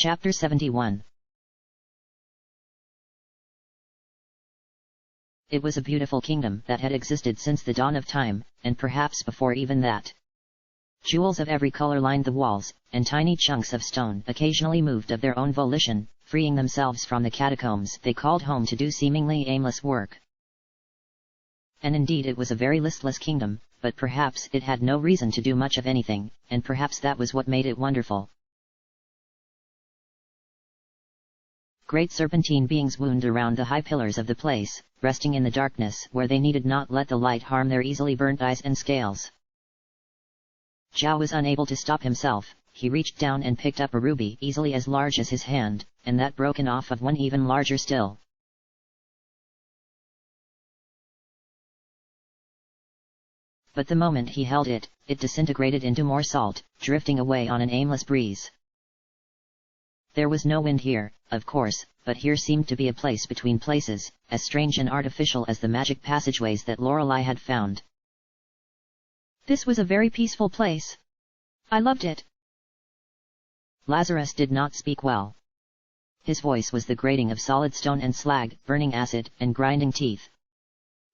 Chapter 71. It was a beautiful kingdom that had existed since the dawn of time, and perhaps before even that. Jewels of every color lined the walls, and tiny chunks of stone occasionally moved of their own volition, freeing themselves from the catacombs they called home to do seemingly aimless work. And indeed it was a very listless kingdom, but perhaps it had no reason to do much of anything, and perhaps that was what made it wonderful. Great serpentine beings wound around the high pillars of the place, resting in the darkness where they needed not let the light harm their easily burnt eyes and scales. Zhao was unable to stop himself. He reached down and picked up a ruby easily as large as his hand, and that broken off of one even larger still. But the moment he held it, it disintegrated into more salt, drifting away on an aimless breeze. There was no wind here, of course, but here seemed to be a place between places, as strange and artificial as the magic passageways that Lorelei had found. This was a very peaceful place. I loved it. Lazarus did not speak well. His voice was the grating of solid stone and slag, burning acid, and grinding teeth.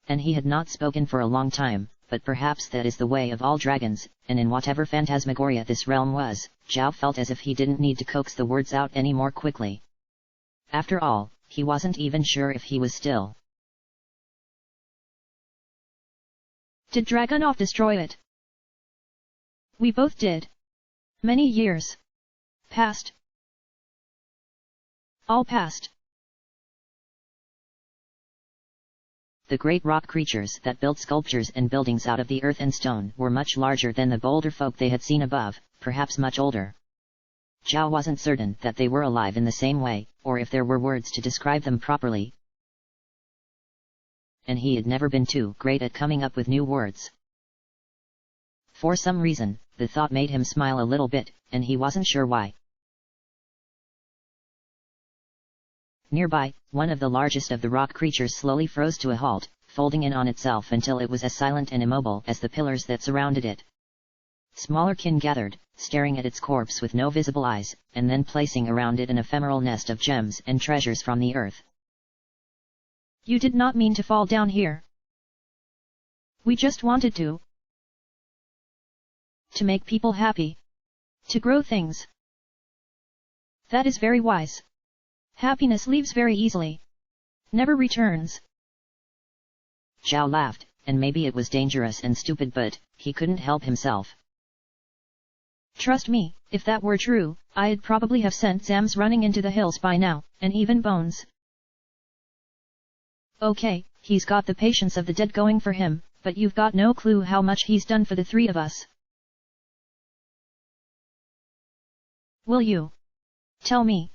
And he had not spoken for a long time, but perhaps that is the way of all dragons, and in whatever phantasmagoria this realm was, Zhao felt as if he didn't need to coax the words out any more quickly. After all, he wasn't even sure if he was still. Did Dragunov destroy it? We both did. Many years. Past. All past. The great rock creatures that built sculptures and buildings out of the earth and stone were much larger than the boulder folk they had seen above, perhaps much older. Zhao wasn't certain that they were alive in the same way, or if there were words to describe them properly. And he had never been too great at coming up with new words. For some reason, the thought made him smile a little bit, and he wasn't sure why. Nearby, one of the largest of the rock creatures slowly froze to a halt, folding in on itself until it was as silent and immobile as the pillars that surrounded it. Smaller kin gathered, staring at its corpse with no visible eyes, and then placing around it an ephemeral nest of gems and treasures from the earth. You did not mean to fall down here. We just wanted to make people happy. To grow things. That is very wise. Happiness leaves very easily. Never returns. Zhao laughed, and maybe it was dangerous and stupid, but he couldn't help himself. Trust me, if that were true, I'd probably have sent Zams running into the hills by now, and even Bones. Okay, he's got the patience of the dead going for him, but you've got no clue how much he's done for the three of us. Will you tell me?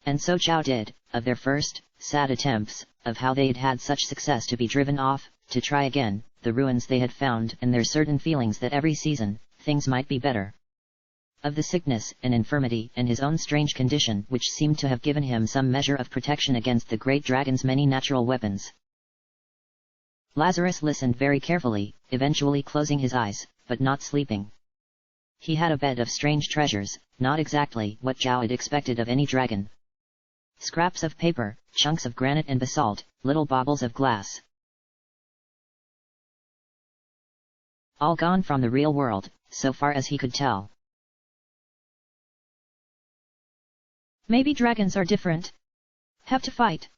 And so Zhao did, of their first, sad attempts, of how they'd had such success to be driven off, to try again, the ruins they had found, and their certain feelings that every season, things might be better. Of the sickness and infirmity and his own strange condition which seemed to have given him some measure of protection against the great dragon's many natural weapons. Lazarus listened very carefully, eventually closing his eyes, but not sleeping. He had a bed of strange treasures, not exactly what Zhao had expected of any dragon. Scraps of paper, chunks of granite and basalt, little baubles of glass. All gone from the real world, so far as he could tell. Maybe dragons are different. Have to fight.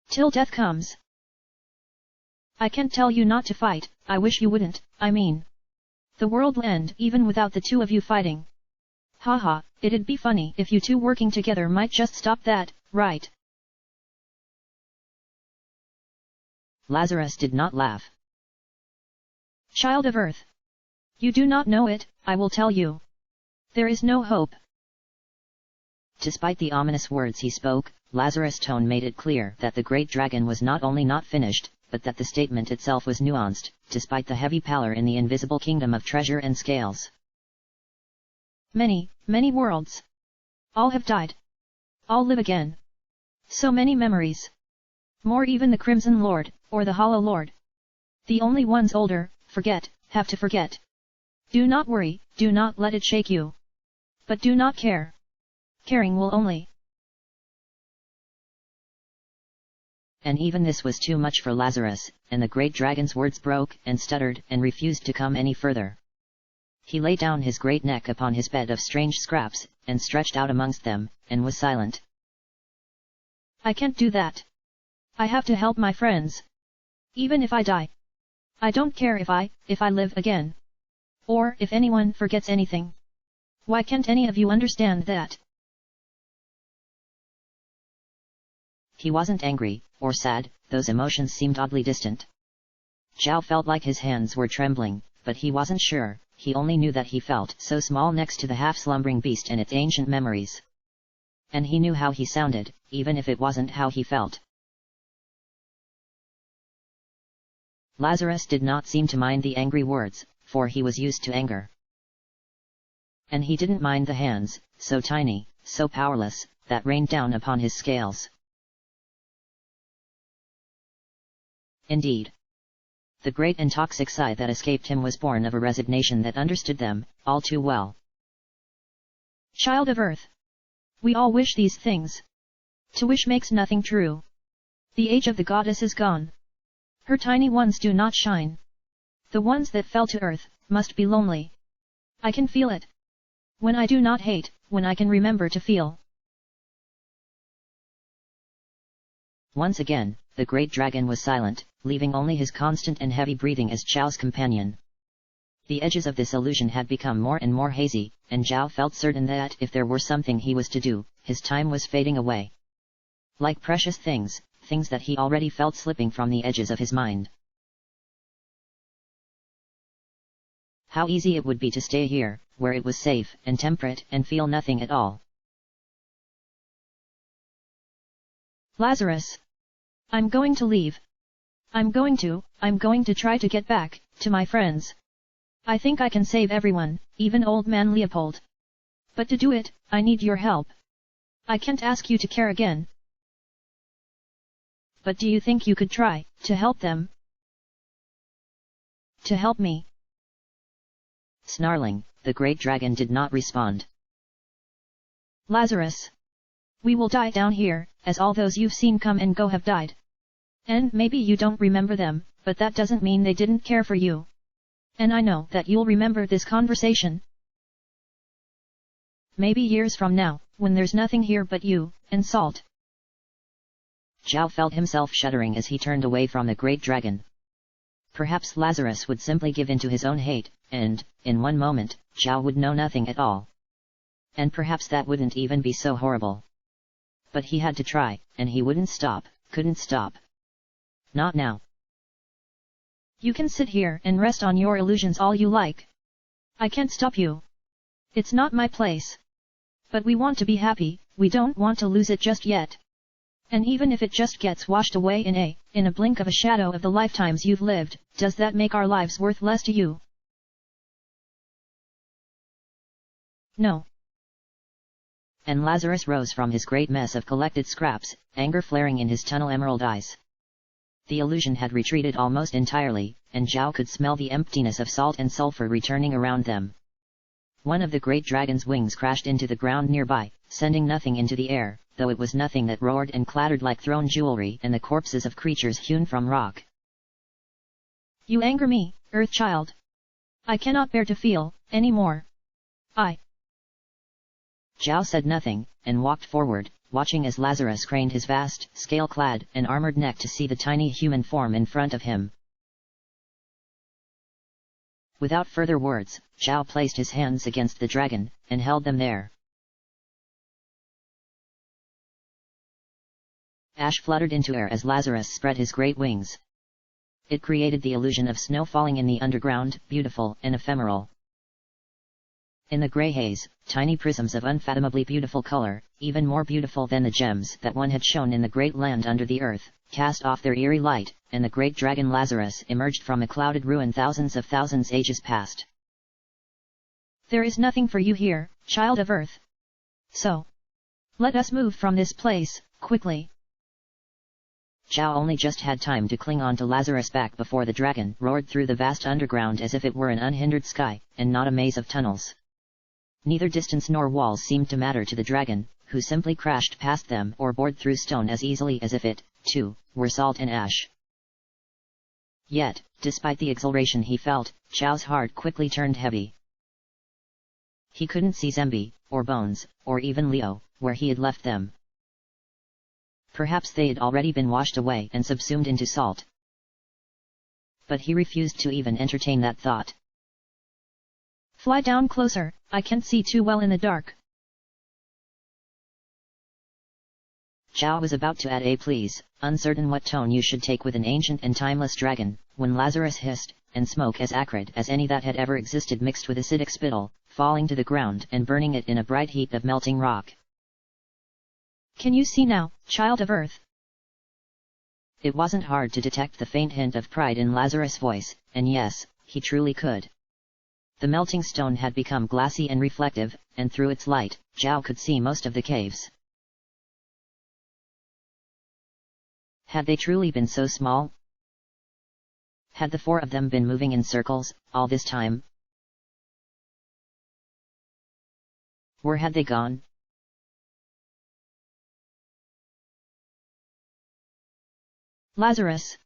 Till death comes. I can't tell you not to fight, I wish you wouldn't, I mean. The world'll end even without the two of you fighting. Haha, it'd be funny if you two working together might just stop that, right? Lazarus did not laugh. Child of Earth. You do not know it, I will tell you. There is no hope. Despite the ominous words he spoke, Lazarus' tone made it clear that the great dragon was not only not finished, but that the statement itself was nuanced, despite the heavy pallor in the invisible kingdom of treasure and scales. Many, many worlds. All have died. All live again. So many memories. More even the Crimson Lord, or the Hollow Lord. The only ones older, forget, have to forget. Do not worry, do not let it shake you. But do not care. Caring will only. And even this was too much for Lazarus, and the great dragon's words broke and stuttered and refused to come any further. He lay down his great neck upon his bed of strange scraps, and stretched out amongst them, and was silent. I can't do that. I have to help my friends. Even if I die. I don't care if I live again. Or if anyone forgets anything. Why can't any of you understand that? He wasn't angry, or sad, those emotions seemed oddly distant. Zhao felt like his hands were trembling, but he wasn't sure, he only knew that he felt so small next to the half-slumbering beast and its ancient memories. And he knew how he sounded, even if it wasn't how he felt. Lazarus did not seem to mind the angry words, for he was used to anger. And he didn't mind the hands, so tiny, so powerless, that rained down upon his scales. Indeed, the great and toxic sigh that escaped him was born of a resignation that understood them, all too well. Child of Earth. We all wish these things. To wish makes nothing true. The age of the goddess is gone. Her tiny ones do not shine. The ones that fell to earth, must be lonely. I can feel it. When I do not hate, when I can remember to feel. Once again, the great dragon was silent, leaving only his constant and heavy breathing as Zhao's companion. The edges of this illusion had become more and more hazy, and Zhao felt certain that if there were something he was to do, his time was fading away. Like precious things, things that he already felt slipping from the edges of his mind. How easy it would be to stay here, where it was safe and temperate and feel nothing at all. Lazarus. I'm going to leave. I'm going to try to get back, to my friends. I think I can save everyone, even old man Leopold. But to do it, I need your help. I can't ask you to care again. But do you think you could try, to help them? To help me? Snarling, the great dragon did not respond. Lazarus. We will die down here, as all those you've seen come and go have died. And maybe you don't remember them, but that doesn't mean they didn't care for you. And I know that you'll remember this conversation. Maybe years from now, when there's nothing here but you, and salt. Zhao felt himself shuddering as he turned away from the great dragon. Perhaps Lazarus would simply give in to his own hate, and, in one moment, Zhao would know nothing at all. And perhaps that wouldn't even be so horrible. But he had to try, and he wouldn't stop, couldn't stop. Not now. You can sit here and rest on your illusions all you like. I can't stop you. It's not my place. But we want to be happy, we don't want to lose it just yet. And even if it just gets washed away in a blink of a shadow of the lifetimes you've lived, does that make our lives worth less to you? No. And Lazarus rose from his great mess of collected scraps, anger flaring in his tunnel emerald eyes. The illusion had retreated almost entirely, and Zhao could smell the emptiness of salt and sulfur returning around them. One of the great dragon's wings crashed into the ground nearby, sending nothing into the air, though it was nothing that roared and clattered like thrown jewelry and the corpses of creatures hewn from rock. You anger me, Earth Child. I cannot bear to feel, any more. Zhao said nothing, and walked forward, watching as Lazarus craned his vast, scale-clad, and armored neck to see the tiny human form in front of him. Without further words, Zhao placed his hands against the dragon, and held them there. Ash fluttered into air as Lazarus spread his great wings. It created the illusion of snow falling in the underground, beautiful and ephemeral. In the grey haze, tiny prisms of unfathomably beautiful color, even more beautiful than the gems that one had shown in the great land under the earth, cast off their eerie light, and the great dragon Lazarus emerged from a clouded ruin thousands of thousands ages past. There is nothing for you here, child of Earth. So, let us move from this place, quickly. Zhao only just had time to cling on to Lazarus' back before the dragon roared through the vast underground as if it were an unhindered sky, and not a maze of tunnels. Neither distance nor walls seemed to matter to the dragon, who simply crashed past them or bored through stone as easily as if it, too, were salt and ash. Yet, despite the exhilaration he felt, Zhao's heart quickly turned heavy. He couldn't see Zembi, or Bones, or even Leo, where he had left them. Perhaps they had already been washed away and subsumed into salt. But he refused to even entertain that thought. Fly down closer, I can't see too well in the dark. Zhao was about to add a please, uncertain what tone you should take with an ancient and timeless dragon, when Lazarus hissed, and smoke as acrid as any that had ever existed mixed with acidic spittle, falling to the ground and burning it in a bright heap of melting rock. Can you see now, child of Earth? It wasn't hard to detect the faint hint of pride in Lazarus' voice, and yes, he truly could. The melting stone had become glassy and reflective, and through its light, Zhao could see most of the caves. Had they truly been so small? Had the four of them been moving in circles, all this time? Where had they gone? Lazarus!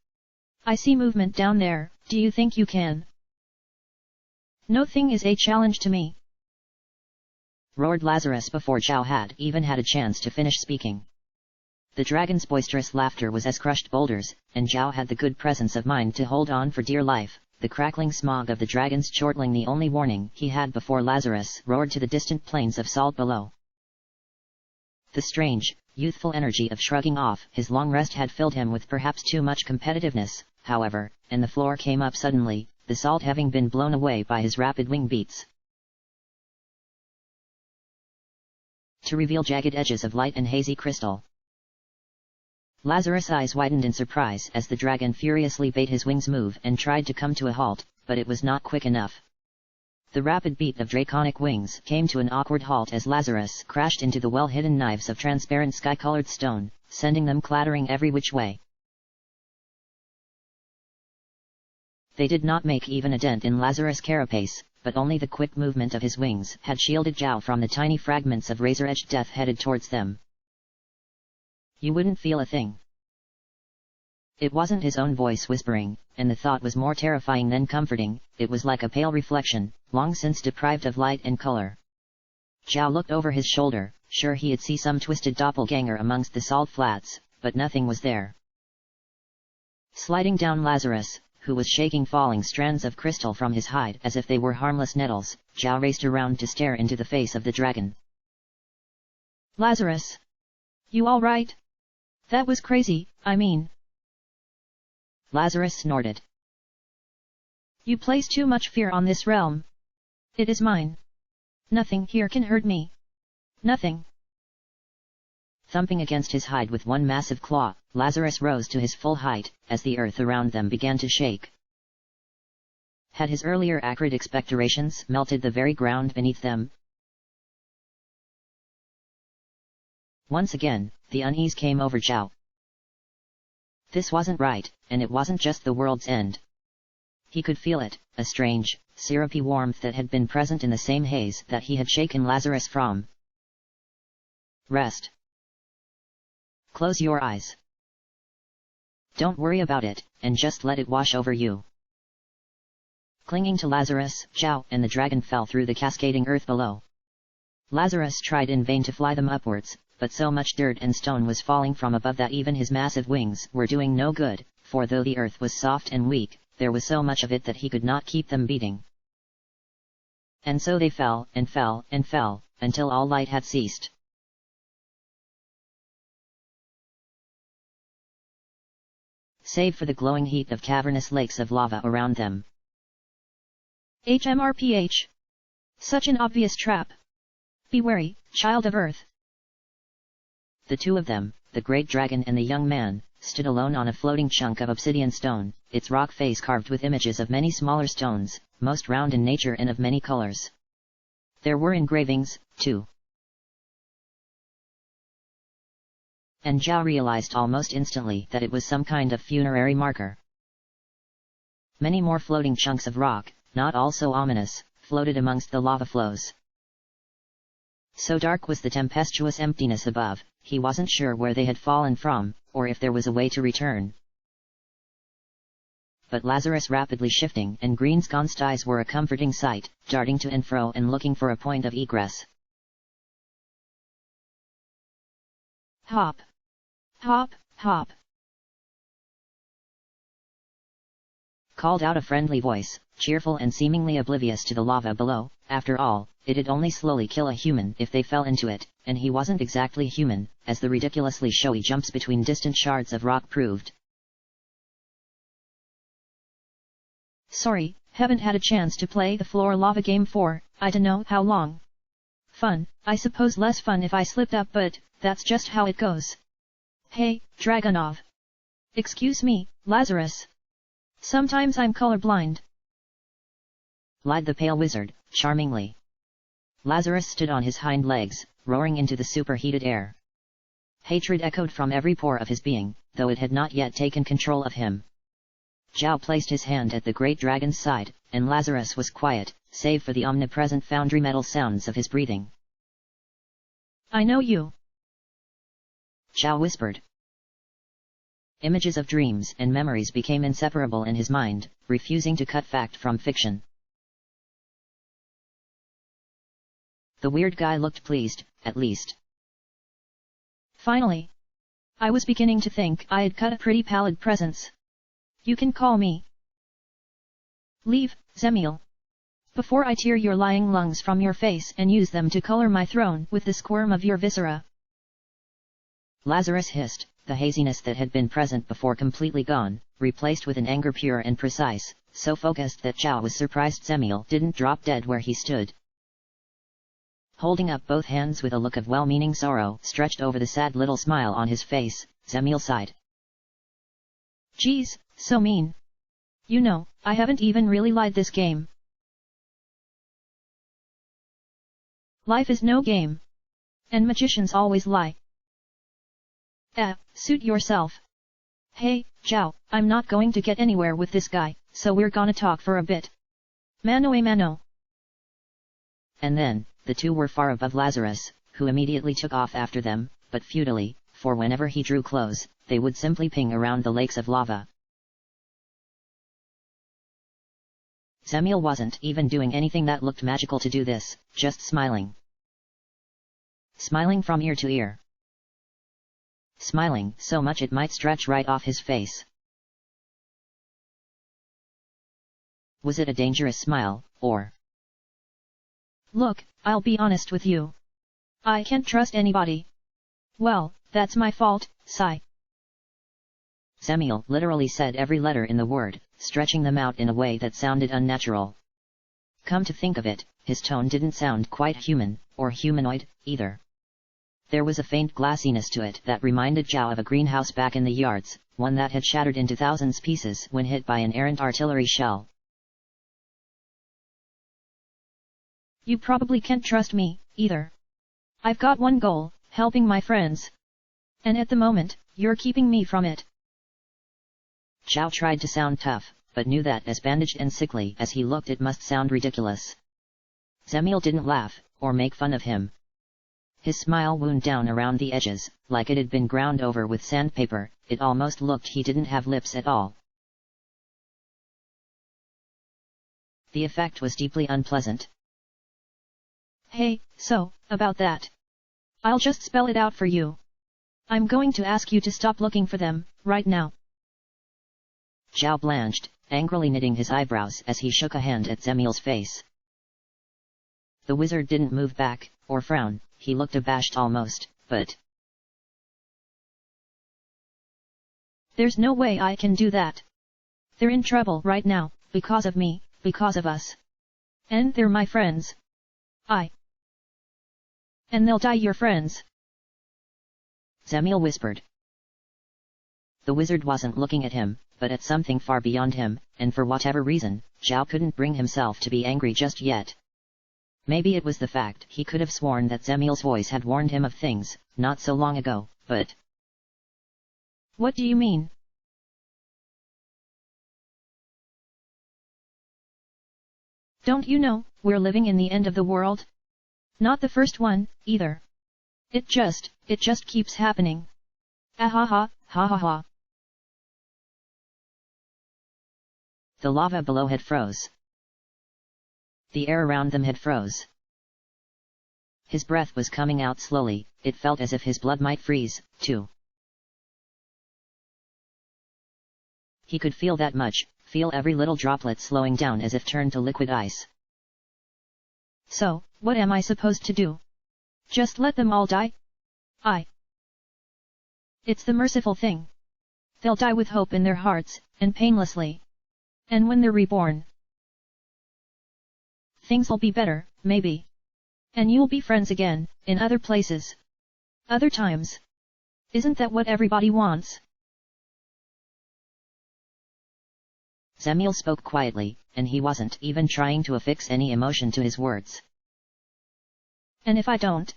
I see movement down there, do you think you can? No thing is a challenge to me. Roared Lazarus before Zhao had even had a chance to finish speaking. The dragon's boisterous laughter was as crushed boulders, and Zhao had the good presence of mind to hold on for dear life, the crackling smog of the dragon's chortling the only warning he had before Lazarus roared to the distant plains of salt below. The strange, youthful energy of shrugging off his long rest had filled him with perhaps too much competitiveness, however, and the floor came up suddenly, the salt having been blown away by his rapid wing beats, to reveal jagged edges of light and hazy crystal. Lazarus' eyes widened in surprise as the dragon furiously bade his wings move and tried to come to a halt, but it was not quick enough. The rapid beat of draconic wings came to an awkward halt as Lazarus crashed into the well-hidden knives of transparent sky-colored stone, sending them clattering every which way. They did not make even a dent in Lazarus' carapace, but only the quick movement of his wings had shielded Zhao from the tiny fragments of razor-edged death headed towards them. You wouldn't feel a thing. It wasn't his own voice whispering, and the thought was more terrifying than comforting. It was like a pale reflection, long since deprived of light and color. Zhao looked over his shoulder, sure he'd see some twisted doppelganger amongst the salt flats, but nothing was there. Sliding down Lazarus, who was shaking falling strands of crystal from his hide as if they were harmless nettles, Zhao raced around to stare into the face of the dragon. Lazarus! You all right? That was crazy, I mean. Lazarus snorted. You place too much fear on this realm. It is mine. Nothing here can hurt me. Nothing. Thumping against his hide with one massive claw, Lazarus rose to his full height, as the earth around them began to shake. Had his earlier acrid expectorations melted the very ground beneath them? Once again, the unease came over Zhao. This wasn't right, and it wasn't just the world's end. He could feel it, a strange, syrupy warmth that had been present in the same haze that he had shaken Lazarus from. Rest. Close your eyes. Don't worry about it, and just let it wash over you. Clinging to Lazarus, Zhao and the dragon fell through the cascading earth below. Lazarus tried in vain to fly them upwards, but so much dirt and stone was falling from above that even his massive wings were doing no good, for though the earth was soft and weak, there was so much of it that he could not keep them beating. And so they fell, and fell, and fell, until all light had ceased. Save for the glowing heat of cavernous lakes of lava around them. HMRPH. Such an obvious trap. Be wary, child of Earth. The two of them, the great dragon and the young man, stood alone on a floating chunk of obsidian stone, its rock face carved with images of many smaller stones, most round in nature and of many colors. There were engravings, too. And Zhao realized almost instantly that it was some kind of funerary marker. Many more floating chunks of rock, not all so ominous, floated amongst the lava flows. So dark was the tempestuous emptiness above, he wasn't sure where they had fallen from, or if there was a way to return. But Lazarus rapidly shifting and green-sconced eyes were a comforting sight, darting to and fro and looking for a point of egress. Hop! Hop, hop! Called out a friendly voice, cheerful and seemingly oblivious to the lava below. After all, it'd only slowly kill a human if they fell into it, and he wasn't exactly human, as the ridiculously showy jumps between distant shards of rock proved. Sorry, haven't had a chance to play the floor lava game for, I don't know how long. Fun, I suppose less fun if I slipped up, but that's just how it goes. Hey, Dragunov. Excuse me, Lazarus. Sometimes I'm colorblind. Lied the pale wizard, charmingly. Lazarus stood on his hind legs, roaring into the superheated air. Hatred echoed from every pore of his being, though it had not yet taken control of him. Zhao placed his hand at the great dragon's side, and Lazarus was quiet, save for the omnipresent foundry metal sounds of his breathing. I know you. Zhao whispered. Images of dreams and memories became inseparable in his mind, refusing to cut fact from fiction. The weird guy looked pleased, at least. Finally. I was beginning to think I had cut a pretty pallid presence. You can call me. Leave, Zemiel. Before I tear your lying lungs from your face and use them to color my throne with the squirm of your viscera. Lazarus hissed, the haziness that had been present before completely gone, replaced with an anger pure and precise, so focused that Zhao was surprised Zemiel didn't drop dead where he stood. Holding up both hands with a look of well-meaning sorrow stretched over the sad little smile on his face, Zemiel sighed. Geez, so mean. You know, I haven't even really lied this game. Life is no game. And magicians always lie. Suit yourself. Hey, Zhao, I'm not going to get anywhere with this guy, so we're gonna talk for a bit. Mano a mano. And then, the two were far above Lazarus, who immediately took off after them, but futilely, for whenever he drew close, they would simply ping around the lakes of lava. Zemiel wasn't even doing anything that looked magical to do this, just smiling. Smiling from ear to ear. Smiling so much it might stretch right off his face. Was it a dangerous smile, or... Look, I'll be honest with you. I can't trust anybody. Well, that's my fault, sigh. Zemiel literally said every letter in the word, stretching them out in a way that sounded unnatural. Come to think of it, his tone didn't sound quite human, or humanoid, either. There was a faint glassiness to it that reminded Zhao of a greenhouse back in the yards, one that had shattered into thousands pieces when hit by an errant artillery shell. You probably can't trust me, either. I've got one goal, helping my friends. And at the moment, you're keeping me from it. Zhao tried to sound tough, but knew that as bandaged and sickly as he looked it must sound ridiculous. Zemiel didn't laugh, or make fun of him. His smile wound down around the edges, like it had been ground over with sandpaper. It almost looked he didn't have lips at all. The effect was deeply unpleasant. Hey, so, about that. I'll just spell it out for you. I'm going to ask you to stop looking for them, right now. Zhao blanched, angrily knitting his eyebrows as he shook a hand at Zemiel's face. The wizard didn't move back, or frown. He looked abashed almost, but... There's no way I can do that. They're in trouble right now, because of me, because of us. And they're my friends. And they'll die your friends. Zemiel whispered. The wizard wasn't looking at him, but at something far beyond him, and for whatever reason, Zhao couldn't bring himself to be angry just yet. Maybe it was the fact he could have sworn that Zemiel's voice had warned him of things, not so long ago, but... What do you mean? Don't you know, we're living in the end of the world? Not the first one, either. It just keeps happening. Ah ha ha, ha ha ha. The lava below had froze. The air around them had froze. His breath was coming out slowly, it felt as if his blood might freeze, too. He could feel that much, feel every little droplet slowing down as if turned to liquid ice. So, what am I supposed to do? Just let them all die? It's the merciful thing. They'll die with hope in their hearts, and painlessly. And when they're reborn, things'll be better, maybe. And you'll be friends again, in other places. Other times. Isn't that what everybody wants? Zemiel spoke quietly, and he wasn't even trying to affix any emotion to his words. And if I don't?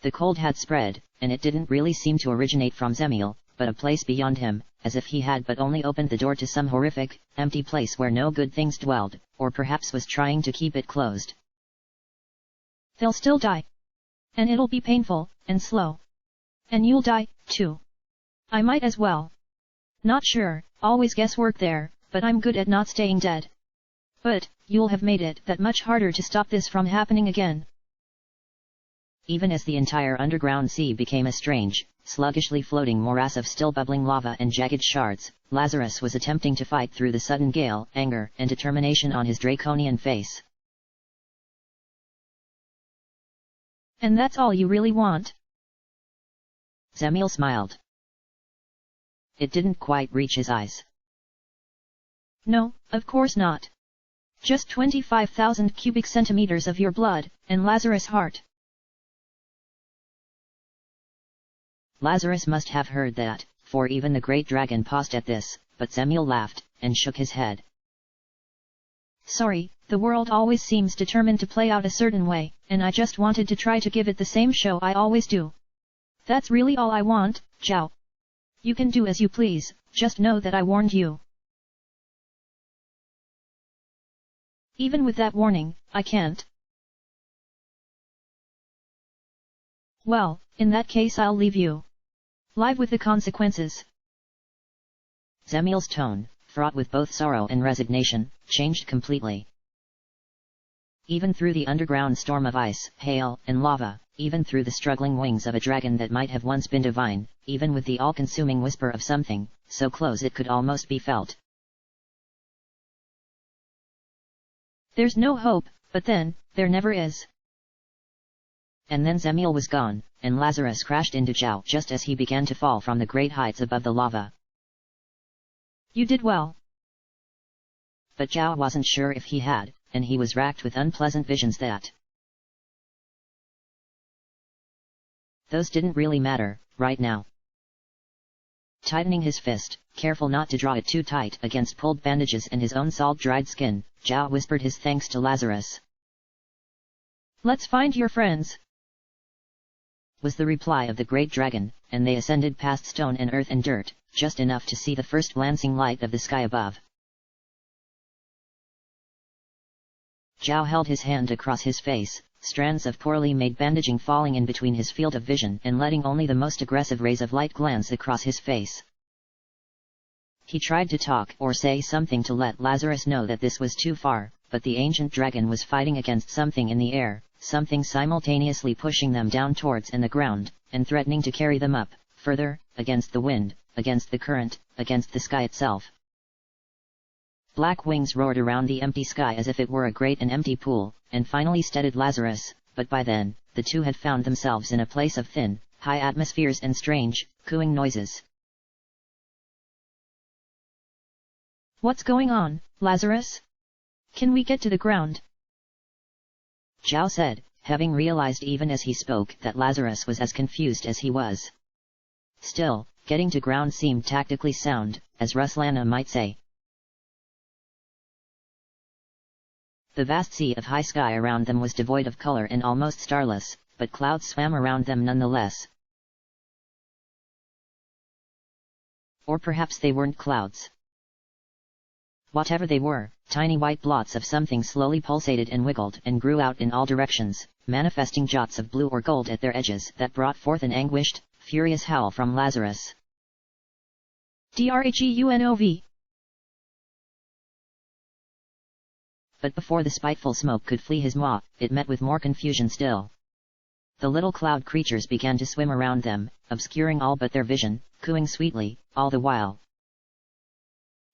The cold had spread, and it didn't really seem to originate from Zemiel, but a place beyond him, as if he had but only opened the door to some horrific, empty place where no good things dwelled, or perhaps was trying to keep it closed. They'll still die. And it'll be painful, and slow. And you'll die, too. I might as well. Not sure, always guesswork there, but I'm good at not staying dead. But, you'll have made it that much harder to stop this from happening again. Even as the entire underground sea became a strange, sluggishly floating morass of still bubbling lava and jagged shards, Lazarus was attempting to fight through the sudden gale, anger and determination on his draconian face. And that's all you really want? Zemiel smiled. It didn't quite reach his eyes. No, of course not. Just 25,000 cubic centimeters of your blood, and Lazarus' heart. Lazarus must have heard that, for even the great dragon paused at this, but Zemiel laughed, and shook his head. Sorry, the world always seems determined to play out a certain way, and I just wanted to try to give it the same show I always do. That's really all I want, Zhao. You can do as you please, just know that I warned you. Even with that warning, I can't. Well, in that case I'll leave you. Live with the consequences. Zemiel's tone, fraught with both sorrow and resignation, changed completely. Even through the underground storm of ice, hail, and lava, even through the struggling wings of a dragon that might have once been divine, even with the all-consuming whisper of something, so close it could almost be felt. There's no hope, but then, there never is. And then Zemiel was gone, and Lazarus crashed into Zhao just as he began to fall from the great heights above the lava. You did well. But Zhao wasn't sure if he had, and he was racked with unpleasant visions that those didn't really matter, right now. Tightening his fist, careful not to draw it too tight against pulled bandages and his own salt-dried skin, Zhao whispered his thanks to Lazarus. Let's find your friends, was the reply of the great dragon, and they ascended past stone and earth and dirt, just enough to see the first glancing light of the sky above. Zhao held his hand across his face, strands of poorly made bandaging falling in between his field of vision and letting only the most aggressive rays of light glance across his face. He tried to talk or say something to let Lazarus know that this was too far, but the ancient dragon was fighting against something in the air, something simultaneously pushing them down towards and the ground, and threatening to carry them up, further, against the wind, against the current, against the sky itself. Black wings roared around the empty sky as if it were a great and empty pool, and finally steadied Lazarus, but by then, the two had found themselves in a place of thin, high atmospheres and strange, cooing noises. What's going on, Lazarus? Can we get to the ground? Zhao said, having realized even as he spoke that Lazarus was as confused as he was. Still, getting to ground seemed tactically sound, as Ruslana might say. The vast sea of high sky around them was devoid of color and almost starless, but clouds swam around them nonetheless. Or perhaps they weren't clouds. Whatever they were, tiny white blots of something slowly pulsated and wiggled and grew out in all directions, manifesting jots of blue or gold at their edges that brought forth an anguished, furious howl from Lazarus. DRHEUNOV. But before the spiteful smoke could flee his maw, it met with more confusion still. The little cloud creatures began to swim around them, obscuring all but their vision, cooing sweetly, all the while.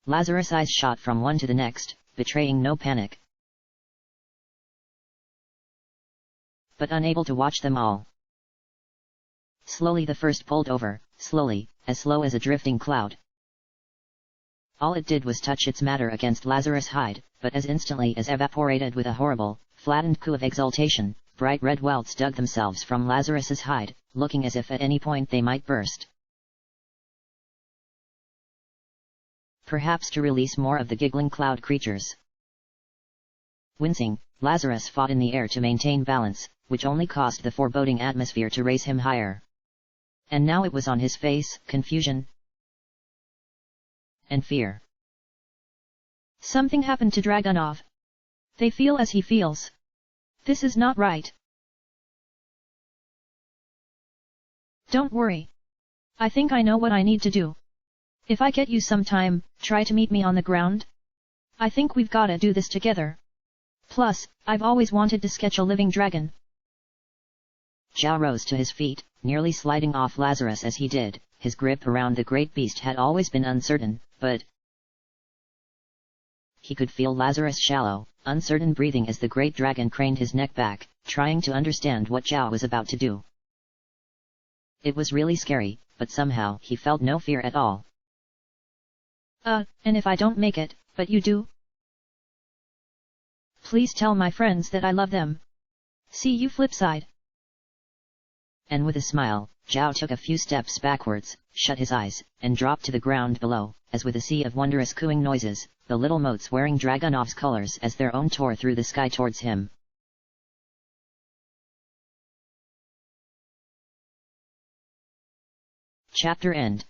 Lazarus' eyes shot from one to the next, betraying no panic. But unable to watch them all. Slowly the first pulled over, slowly, as slow as a drifting cloud. All it did was touch its matter against Lazarus' hide, but as instantly as evaporated with a horrible, flattened coo of exultation, bright red welts dug themselves from Lazarus's hide, looking as if at any point they might burst. Perhaps to release more of the giggling cloud creatures. Wincing, Lazarus fought in the air to maintain balance, which only caused the foreboding atmosphere to raise him higher. And now it was on his face, confusion and fear. Something happened to Dragunov. They feel as he feels. This is not right. Don't worry. I think I know what I need to do. If I get you some time, try to meet me on the ground. I think we've gotta do this together. Plus, I've always wanted to sketch a living dragon. Zhao rose to his feet, nearly sliding off Lazarus as he did. His grip around the great beast had always been uncertain, but he could feel Lazarus' shallow, uncertain breathing as the great dragon craned his neck back, trying to understand what Zhao was about to do. It was really scary, but somehow he felt no fear at all. And if I don't make it, but you do? Please tell my friends that I love them. See you flipside. And with a smile, Zhao took a few steps backwards, shut his eyes, and dropped to the ground below, as with a sea of wondrous cooing noises, the little motes wearing Dragunov's colors as their own tore through the sky towards him. Chapter end.